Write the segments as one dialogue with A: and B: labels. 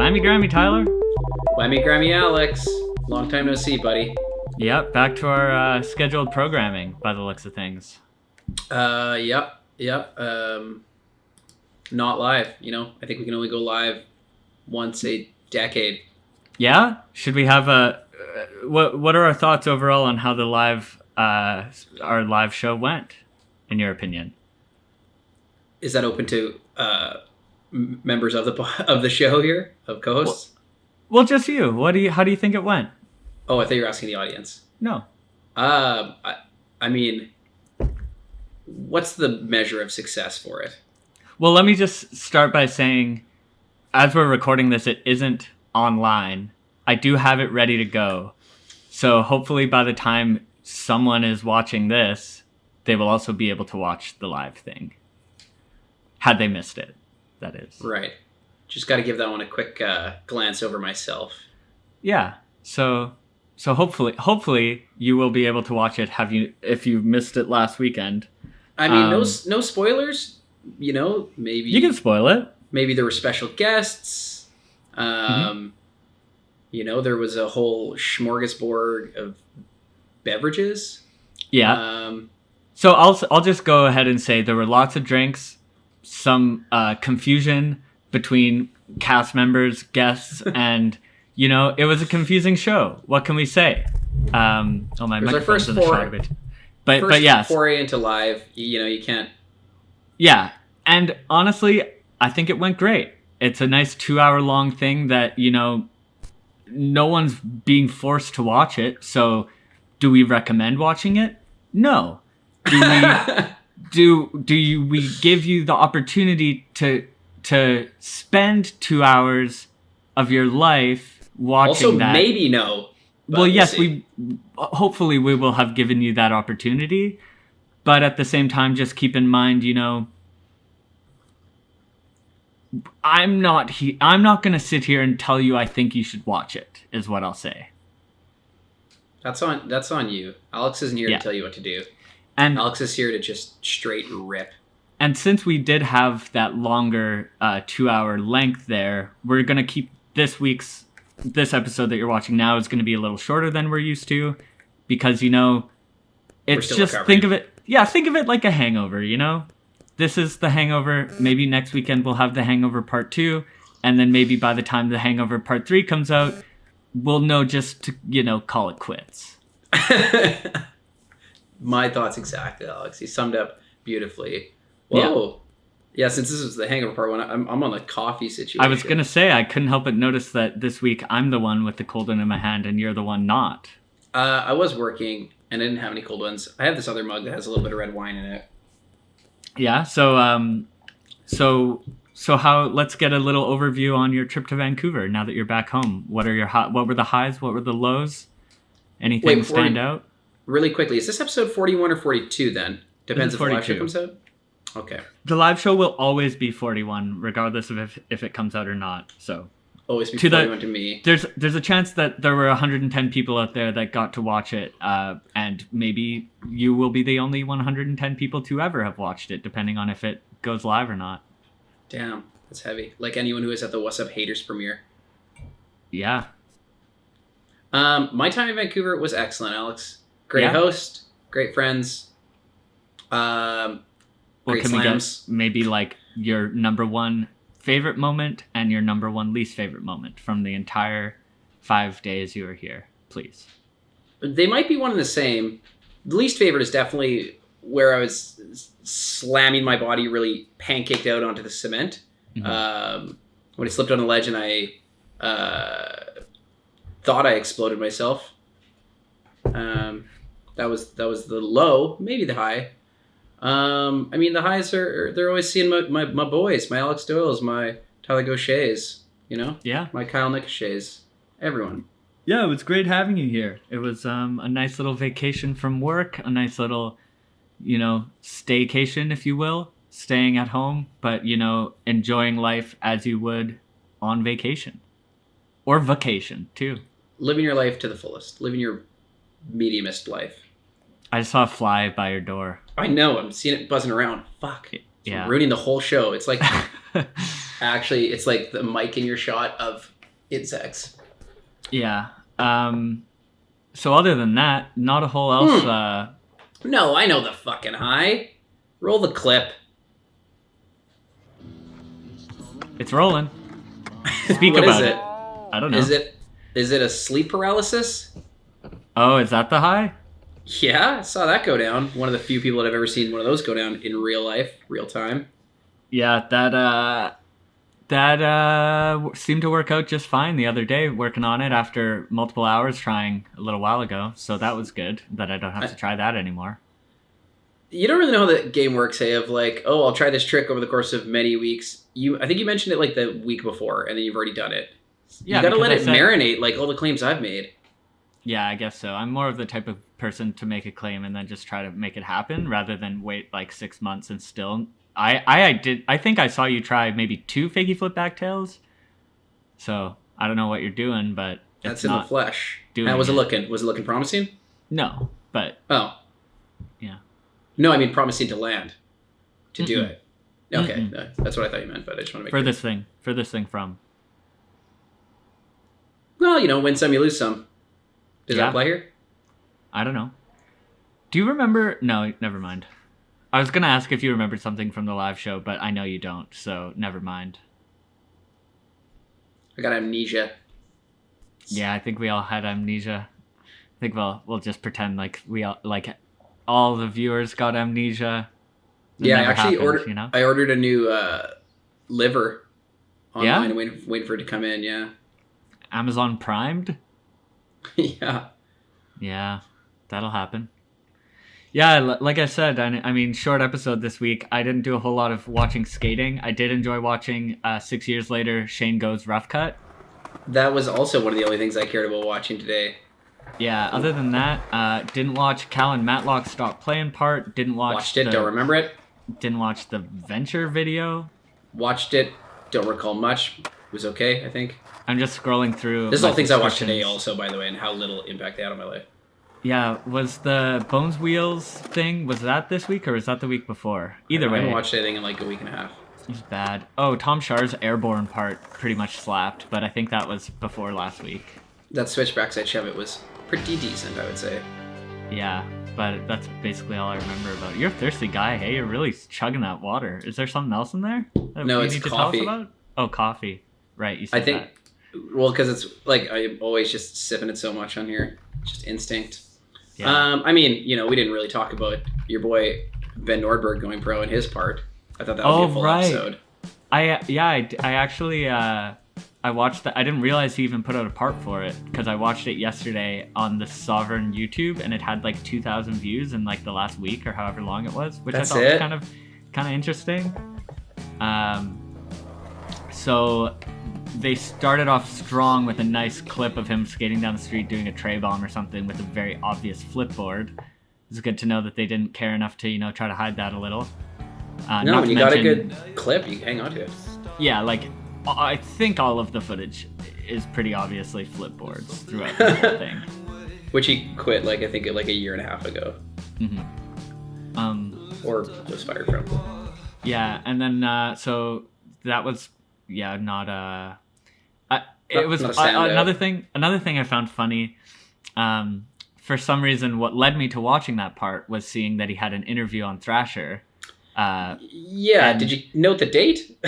A: Whammy Grammy, Tyler.
B: Whammy Grammy, Alex. Long time no see, buddy.
A: Yep, back to our scheduled programming by the looks of things.
B: Yep. Not live, you know. I think we can only go live once a decade.
A: Yeah? Should we have a... What are our thoughts overall on how the our live show went, in your opinion?
B: Is that open to members of the show here, of co-hosts?
A: Well, just you. How do you think it went?
B: Oh, I thought you were asking the audience.
A: No.
B: I mean, what's the measure of success for it?
A: Well, let me just start by saying, as we're recording this, it isn't online. I do have it ready to go. So hopefully by the time someone is watching this, they will also be able to watch the live thing. Had they missed it, that is.
B: Right. Just got to give that one a quick glance over myself.
A: Yeah. So hopefully you will be able to watch it. If you missed it last weekend?
B: I mean, no spoilers. You know, maybe
A: you can spoil it.
B: Maybe there were special guests. You know, there was a whole smorgasbord of beverages.
A: Yeah. So I'll just go ahead and say there were lots of drinks, some confusion between cast members, guests, and you know, it was a confusing show. What can we say? My microphone's in the shot a bit. But yes,
B: foray into live. You know, you can't.
A: Yeah, and honestly, I think it went great. It's a nice 2-hour long thing that, you know, no one's being forced to watch it. So, do we recommend watching it? No. Do we give you the opportunity to spend 2 hours of your life watching
B: also,
A: that? Also,
B: maybe no.
A: Well, yes, hopefully we will have given you that opportunity. But at the same time, just keep in mind, you know, I'm not going to sit here and tell you I think you should watch it, is what I'll say.
B: That's on you. Alex isn't here to tell you what to do. And Alex is here to just straight rip.
A: And since we did have that longer 2-hour length there, we're going to keep this episode that you're watching now is going to be a little shorter than we're used to, because, you know, it's just recovering. Think of it like a hangover, you know? This is the hangover. Maybe next weekend we'll have the hangover part 2. And then maybe by the time the hangover part 3 comes out, we'll know just to, you know, call it quits.
B: My thoughts exactly, Alex. You summed up beautifully. Whoa. Yeah, since this is the hangover part 1, I'm on the coffee situation.
A: I was going to say, I couldn't help but notice that this week I'm the one with the cold one in my hand and you're the one not.
B: I was working and I didn't have any cold ones. I have this other mug that has a little bit of red wine in it. Yeah,
A: so how? Let's get a little overview on your trip to Vancouver now that you're back home. What were the highs? What were the lows? Anything stand out?
B: Really quickly, is this episode 41 or 42 then? Depends if the live show comes out? Okay.
A: The live show will always be 41, regardless of if it comes out or not. So
B: always be 41 to me.
A: There's a chance that there were 110 people out there that got to watch it, and maybe you will be the only 110 people to ever have watched it, depending on if it goes live or not.
B: Damn, that's heavy. Like anyone who was at the What's Up Haters premiere.
A: Yeah.
B: My time in Vancouver was excellent, Alex. Great host, great friends. Great
A: can we get maybe like your number one favorite moment and your number one least favorite moment from the entire 5 days you were here, please?
B: They might be one and the same. The least favorite is definitely where I was slamming my body really pancaked out onto the cement. Mm-hmm. When I slipped on the ledge and I thought I exploded myself. That was the low, maybe the high. I mean, the highs they're always seeing my boys, my Alex Doyles, my Tyler Gauchers, you know?
A: Yeah.
B: My Kyle Nicoshets, everyone.
A: Yeah, it was great having you here. It was a nice little vacation from work, a nice little, you know, staycation, if you will, staying at home, but, you know, enjoying life as you would on vacation. Or vacation, too.
B: Living your life to the fullest. Living your mediumist life.
A: I saw a fly by your door.
B: I know. I'm seeing it buzzing around. Fuck.
A: Yeah.
B: Ruining the whole show. It's like, actually, it's like the mic in your shot of insects.
A: Yeah. So other than that, not a whole else.
B: No, I know the fucking high. Roll the clip.
A: It's rolling. Speak
B: What
A: about
B: is
A: it. I don't know.
B: Is it a sleep paralysis?
A: Oh, is that the high?
B: Yeah, I saw that go down. One of the few people that I've ever seen one of those go down in real life, real time.
A: Yeah, that seemed to work out just fine the other day, working on it after multiple hours trying a little while ago. So that was good that I don't have to try that anymore. You
B: don't really know how the game works, hey, of like, oh, I'll try this trick over the course of many weeks. I think you mentioned it like the week before, and then you've already done it. Yeah, you gotta let it marinate, like all the claims I've made. Yeah,
A: I guess so. I'm more of the type of person to make a claim and then just try to make it happen rather than wait like 6 months and still. I think I saw you try maybe 2 fakey flip back tails. So I don't know what you're doing, but
B: that's in the flesh. How was it looking? Was it looking promising?
A: No, but yeah.
B: No, I mean promising to land, to do it. Okay, that's what I thought you meant, but I just want to make
A: for this thing from.
B: Well, win some, you lose some. Does that apply here?
A: I don't know. Do you remember? No, never mind. I was going to ask if you remembered something from the live show, but I know you don't, so never mind.
B: I got amnesia.
A: Yeah, I think we all had amnesia. I think we'll just pretend like all the viewers got amnesia.
B: Yeah, I actually ordered a new liver online and waiting for it to come in, yeah.
A: Amazon Primed?
B: Yeah.
A: Yeah, that'll happen. Yeah, like I said, I mean, short episode this week. I didn't do a whole lot of watching skating. I did enjoy watching 6 years later, Shane Go's Rough Cut.
B: That was also one of the only things I cared about watching today.
A: Yeah, other than that, didn't watch Cal and Matlock's Stop Playing part.
B: Watched it, don't remember it.
A: Didn't watch the Venture video.
B: Watched it, don't recall much. It was okay, I think.
A: I'm just scrolling through.
B: This is all things I watched today also, by the way, and how little impact they had on my life.
A: Yeah, was the Bones Wheels thing, was that this week or was that the week before? Either way.
B: I haven't watched anything in like a week and a half.
A: It's bad. Oh, Tom Shar's Airborne part pretty much slapped, but I think that was before last week.
B: That switch backside shove it was pretty decent, I would say.
A: Yeah, but that's basically all I remember about it. You're a thirsty guy, hey? You're really chugging that water. Is there something else in there that
B: no,
A: you
B: it's
A: need to
B: coffee.
A: Tell us about? Oh, coffee. Right, you said that.
B: Well, because it's like I'm always just sipping it so much on here. Just instinct.
A: Yeah.
B: I mean, we didn't really talk about your boy Ben Nordberg going pro in his part. I thought that would be a full episode.
A: I actually I watched that. I didn't realize he even put out a part for it because I watched it yesterday on the Sovrn YouTube and it had like 2,000 views in like the last week or however long it was, which I thought was kind of interesting. So they started off strong with a nice clip of him skating down the street doing a tray bomb or something with a very obvious flipboard. It's good to know that they didn't care enough to try to hide that a little.
B: No, when you got a good clip, you hang on to it.
A: Yeah, like I think all of the footage is pretty obviously flipboards throughout the whole thing.
B: Which he quit I think a year and a half ago.
A: Mm-hmm.
B: Or was fired from.
A: Yeah, and then so that was not it was another thing I found funny. For some reason, what led me to watching that part was seeing that he had an interview on Thrasher.
B: Did you note the date?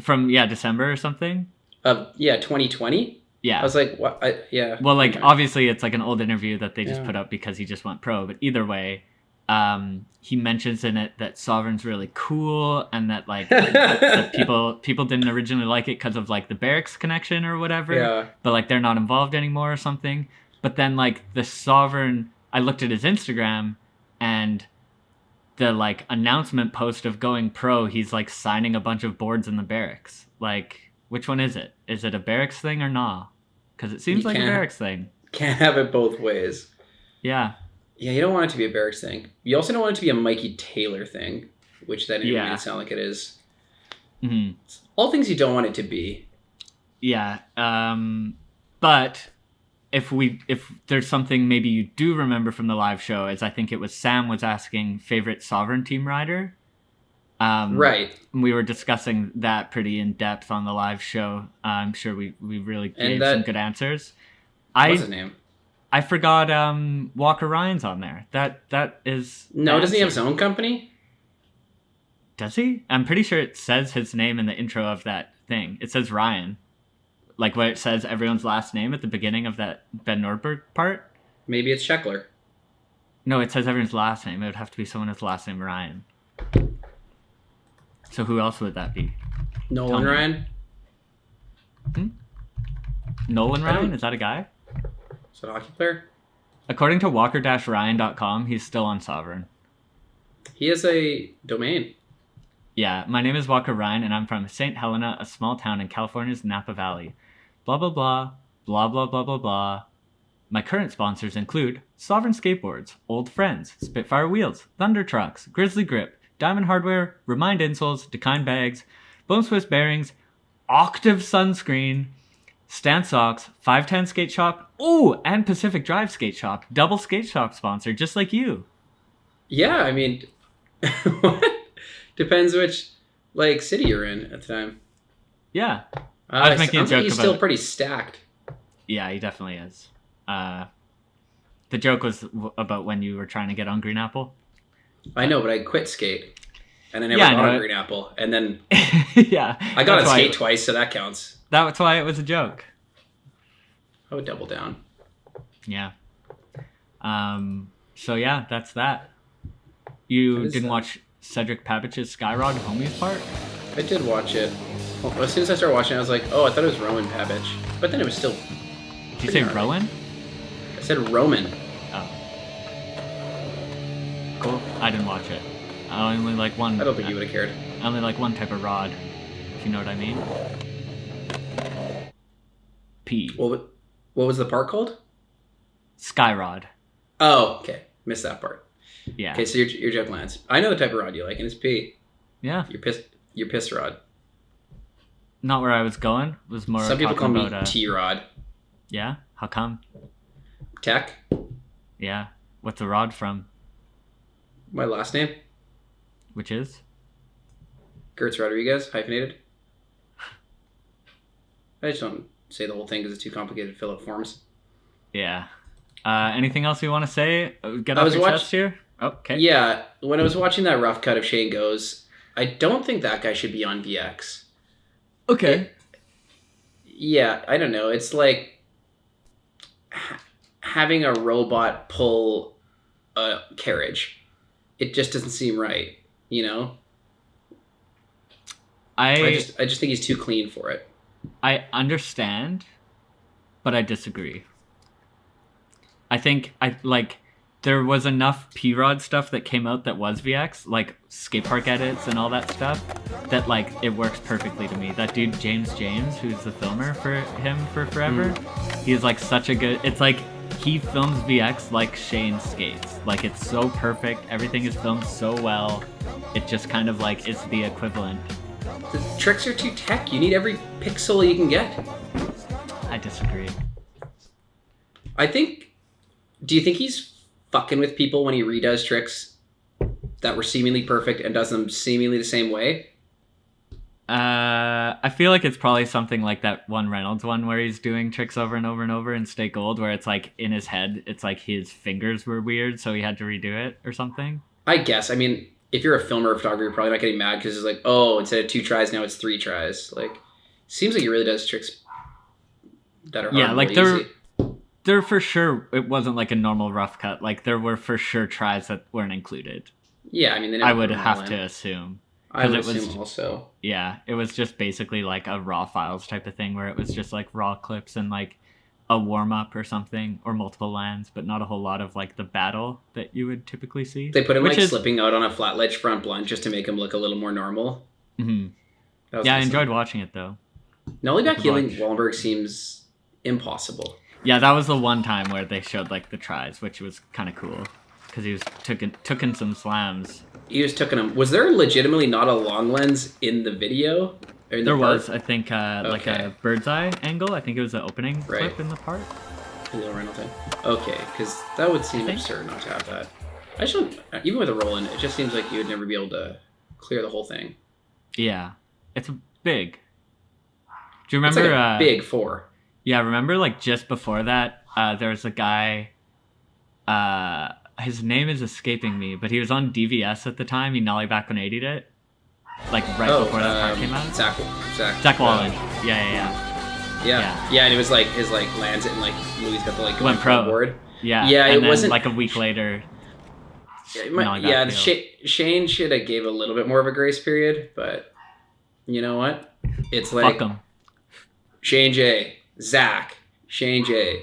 A: From December or something.
B: 2020.
A: Yeah,
B: I was like, what?
A: Well, obviously it's like an old interview that they just put up because he just went pro. But either way, he mentions in it that Sovrn's really cool and that that people didn't originally like it because of the barracks connection or whatever.
B: Yeah.
A: But they're not involved anymore or something. But then the Sovrn, I looked at his Instagram and the announcement post of going pro, he's signing a bunch of boards in the barracks. Which one is it? Is it a barracks thing or nah? Because it seems like a barracks thing.
B: Can't have it both ways.
A: Yeah.
B: Yeah, you don't want it to be a barracks thing. You also don't want it to be a Mikey Taylor thing, which then it made it sound like it is.
A: Mm-hmm.
B: All things you don't want it to be.
A: Yeah. But if there's something maybe you do remember from the live show, is I think it was Sam was asking favorite Sovrn team rider.
B: Right.
A: We were discussing that pretty in depth on the live show. I'm sure we really gave
B: that-
A: some good answers.
B: What's his name?
A: I forgot Walker Ryan's on there. That is
B: No,
A: the
B: doesn't he have
A: answer.
B: his own company?
A: Does he? I'm pretty sure it says his name in the intro of that thing. It says Ryan. Like where it says everyone's last name at the beginning of that Ben Nordberg part.
B: Maybe it's Sheckler.
A: No, it says everyone's last name. It would have to be someone with last name Ryan. So who else would that be?
B: Nolan Ryan?
A: Nolan Ryan? Is that a guy?
B: Is that a hockey player?
A: According to walker-ryan.com, he's still on Sovrn.
B: He has a domain.
A: Yeah, my name is Walker Ryan, and I'm from St. Helena, a small town in California's Napa Valley. Blah, blah, blah. Blah, blah, blah, blah, blah. My current sponsors include Sovrn Skateboards, Old Friends, Spitfire Wheels, Thunder Trucks, Grizzly Grip, Diamond Hardware, Remind Insoles, Decine Bags, Bone Swiss Bearings, Octave Sunscreen, Stan Socks, 510 Skate Shop, ooh, and Pacific Drive Skate Shop. Double skate shop sponsor, just like you.
B: Yeah, I mean, what? Depends which city you're in at the time.
A: Yeah. I was making a joke
B: he's
A: about
B: still
A: it.
B: pretty stacked.
A: Yeah, he definitely is. The joke was about when you were trying to get on Green Apple.
B: I know, but I quit skate. And I never
A: Yeah, I
B: got
A: know
B: on
A: it.
B: Green Apple. And then
A: Yeah.
B: I got on
A: that's why-
B: skate twice, so that counts.
A: That's why it was a joke.
B: I would double down.
A: Yeah. So yeah, that's that. You
B: What is
A: didn't
B: that?
A: watch Cedric Pavich's Skyrod Homies part?
B: I did watch it. Well, as soon as I started watching it, I was like, oh, I thought it was Roman Pavich. But then it was still...
A: Did you say
B: Pretty gnarly.
A: Rowan?
B: I said Roman.
A: Oh. Cool. I didn't watch it. I only like one.
B: I don't think you would have cared.
A: I only like one type of rod, if you know what I mean. P.
B: What was the part called?
A: Skyrod.
B: Oh, okay. Missed that part.
A: Yeah.
B: Okay, so your joke lands. I know the type of rod you like, and it's P.
A: Yeah.
B: Your piss rod.
A: Not where I was going. It was more
B: Some people call
A: talking
B: me
A: about
B: T-rod.
A: Yeah? How come?
B: Tech.
A: Yeah. What's the rod from?
B: My last name.
A: Which is?
B: Gertz Rodriguez, hyphenated. I just don't say the whole thing because it's too complicated to fill out forms.
A: Yeah. Anything else you want to say? Get
B: I
A: off
B: was
A: your chest here? Oh, okay.
B: Yeah, when I was watching that rough cut of Shane Goes, I don't think that guy should be on VX.
A: Okay.
B: Yeah, I don't know. It's like having a robot pull a carriage. It just doesn't seem right, you know? I just think he's too clean for it.
A: I understand, but I disagree. I think there was enough P-Rod stuff that came out that was VX, like skate park edits and all that stuff, that it works perfectly to me. That dude James, who's the filmer for him for forever, he's such a good. It's like he films VX like Shane skates. It's so perfect. Everything is filmed so well. It just kind of it's the equivalent.
B: The tricks are too tech. You need every pixel you can get.
A: I disagree.
B: Do you think he's fucking with people when he redoes tricks that were seemingly perfect and does them seemingly the same way?
A: I feel like it's probably something like that one Reynolds one where he's doing tricks over and over and over in Stay Gold, where it's in his head, it's his fingers were weird, so he had to redo it or something.
B: I guess. I mean, if you're a filmer or photographer, you're probably not getting mad because it's oh, instead of 2 tries, now it's 3 tries. Seems like he really does tricks that are hard and easy.
A: There for sure, it wasn't a normal rough cut. There were for sure tries that weren't included.
B: Yeah, I mean, they never
A: I would
B: put them
A: have
B: all
A: to
B: in.
A: assume.
B: I would
A: it was,
B: assume also.
A: Yeah, it was just basically a raw files type of thing where it was just raw clips and a warm up or something or multiple lands, but not a whole lot of the battle that you would typically see.
B: They put him slipping out on a flat ledge front blunt just to make him look a little more normal.
A: Mm-hmm. Yeah, I enjoyed watching it though.
B: Nollyback healing Wallenberg seems impossible.
A: Yeah, that was the one time where they showed the tries, which was kind of cool because he was took some slams.
B: He was taking them. Was there legitimately not a long lens in the video? Or in the
A: There
B: part?
A: was, I think, a bird's eye angle. I think it was the opening clip
B: Right.
A: in the part.
B: A little Reynolds thing. Okay, because that would seem absurd not to have that. I just don't. Even with a roll-in, it just seems like you would never be able to clear the whole thing.
A: Yeah. It's big. Do you
B: It's
A: remember...
B: like a big 4.
A: Yeah, remember like just before that, there was a guy... his name is escaping me, but he was on DVS at the time. He nollie back 180'd it. Like right before that part came out.
B: Zach
A: Wallen. Yeah.
B: Yeah, and it was like his like lands it and like Louis got the like
A: went pro
B: board.
A: Yeah,
B: and
A: it
B: then,
A: wasn't like a week later.
B: Shane should have gave a little bit more of a grace period, but you know what? It's like
A: fuck him.
B: Shane J, Zach, Shane J.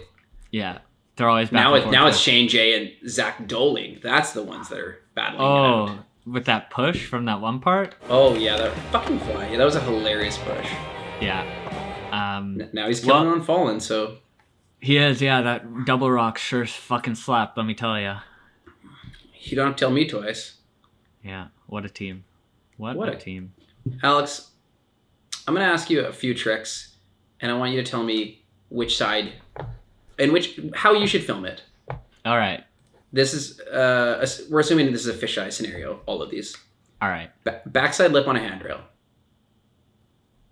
A: Yeah, they're always back
B: now it's Shane J and Zach Doling. That's the ones that are battling.
A: Oh, with that push from that one part.
B: Oh yeah, that fucking fly. Yeah, that was a hilarious push.
A: Yeah.
B: Now he's killing on Fallen, so
A: he is. Yeah, that double rock sure fucking slapped. Let me tell you.
B: You don't have to tell me twice.
A: Yeah, what a team. What a team.
B: Alex, I'm going to ask you a few tricks, and I want you to tell me which side and how you should film it.
A: All right.
B: This is, we're assuming this is a fisheye scenario, all of these.
A: All right.
B: Backside lip on a handrail.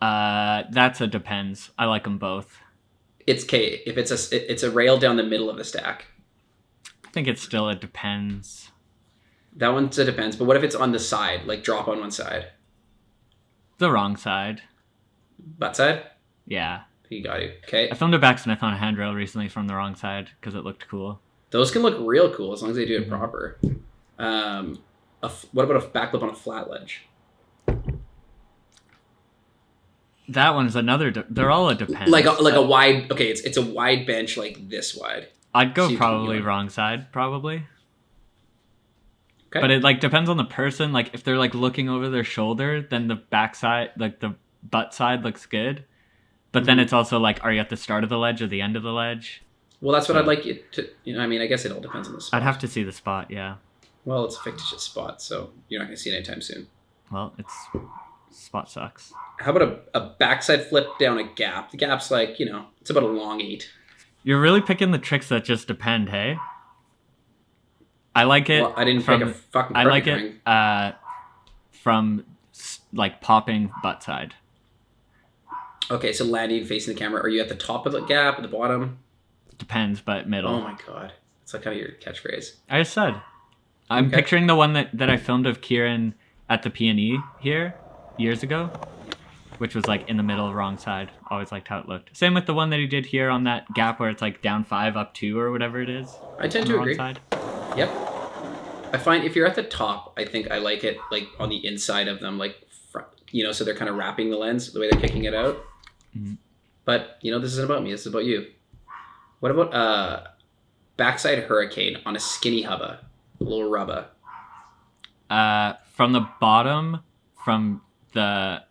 A: That's a depends. I like them both.
B: It's K. If it's a rail down the middle of the stack.
A: I think it's still a depends.
B: That one's a depends, but what if it's on the side, like drop on one side?
A: The wrong side.
B: Butt side?
A: Yeah.
B: You got it. Okay.
A: I filmed a backsmith on a handrail recently from the wrong side because it looked cool.
B: Those can look real cool as long as they do it proper. What about a backlip on a flat ledge?
A: That one's another. They're all a depends.
B: Like a wide. Okay, it's a wide bench like this wide.
A: I'd go probably wrong side, probably.
B: Okay.
A: But it like depends on the person. Like if they're like looking over their shoulder, then the back side, like the butt side, looks good. But then it's also like, are you at the start of the ledge or the end of the ledge?
B: Well, that's what I'd like you to. I mean, I guess it all depends on the spot.
A: I'd have to see the spot, yeah.
B: Well, it's a fictitious spot, so you're not going to see it anytime soon.
A: Well, spot sucks.
B: How about a backside flip down a gap? The gap's like, it's about a long 8.
A: You're really picking the tricks that just depend, hey? I like it.
B: Well, I didn't pick a fucking
A: I like
B: ring.
A: it from like popping butt side.
B: Okay, so landing facing the camera. Are you at the top of the gap, at the bottom?
A: Depends, but middle.
B: Oh my god. It's like kind of your catchphrase.
A: I just said. I'm picturing the one that I filmed of Kieran at the P&E here years ago, which was like in the middle, wrong side. Always liked how it looked. Same with the one that he did here on that gap where it's like down 5, up 2 or whatever it is.
B: I tend to agree.
A: Side.
B: Yep. I find if you're at the top, I think I like it like on the inside of them, like front, so they're kind of wrapping the lens the way they're kicking it out. Mm-hmm. But this isn't about me. This is about you. What about backside hurricane on a skinny hubba, a little rubba?
A: From the bottom, from the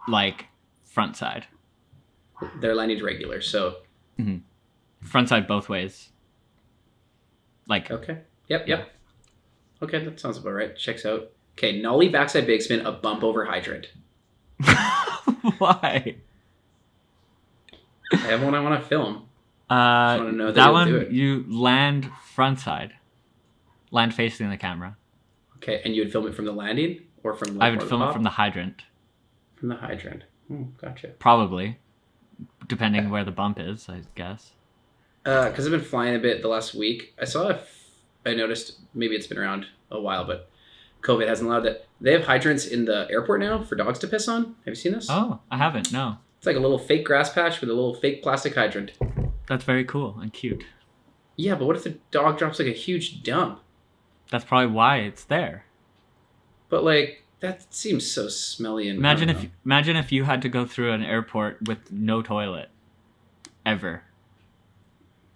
A: like front side.
B: They're landing regular, so
A: front side both ways. Like
B: okay, yep. Okay, that sounds about right. Checks out. Okay, nollie backside big spin, a bump over hydrant.
A: Why?
B: I have one I want to film.
A: I want to know that one you land front side, land facing the camera.
B: Okay, and you would film it from the landing or from?
A: I would film it from the hydrant.
B: From the hydrant. Gotcha.
A: Probably, depending where the bump is, I guess.
B: Because I've been flying a bit the last week. I noticed, maybe it's been around a while, but COVID hasn't allowed that. They have hydrants in the airport now for dogs to piss on. Have you seen this?
A: Oh, I haven't, no.
B: It's like a little fake grass patch with a little fake plastic hydrant.
A: That's very cool and cute.
B: Yeah, but what if the dog drops like a huge dump?
A: That's probably why it's there.
B: But like, that seems so smelly and...
A: Imagine if you had to go through an airport with no toilet. Ever.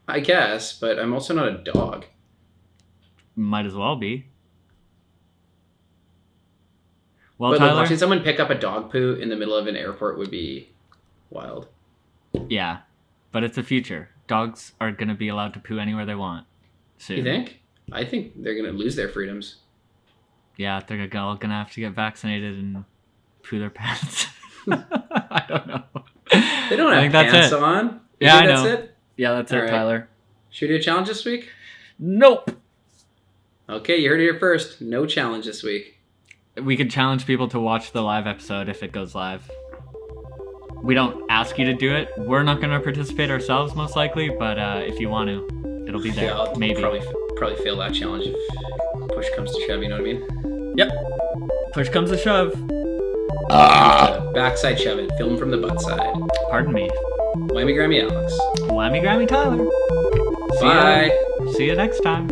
B: I guess, but I'm also not a dog.
A: Might as well be. Well,
B: but
A: Tyler,
B: watching someone pick up a dog poo in the middle of an airport would be wild.
A: Yeah, but it's the future. Dogs are going to be allowed to poo anywhere they want soon.
B: You think? I think they're going to lose their freedoms.
A: Yeah, they're all going to have to get vaccinated and poo their pants. I don't know.
B: They don't have pants on.
A: Yeah, I know.
B: That's it?
A: Yeah, that's
B: all
A: it,
B: right.
A: Tyler.
B: Should we do a challenge this week?
A: Nope.
B: Okay, you heard it here first. No challenge this week.
A: We could challenge people to watch the live episode if it goes live. We don't ask you to do it. We're not going to participate ourselves, most likely, but if you want to, it'll be there.
B: Yeah, I'll
A: maybe.
B: Probably fail that challenge if push comes to shove, you know what I mean?
A: Yep. Push comes to shove.
B: Backside shove it. Film from the butt side.
A: Pardon me.
B: Whammy Grammy Alex.
A: Whammy Grammy Tyler.
B: Bye.
A: See you next time.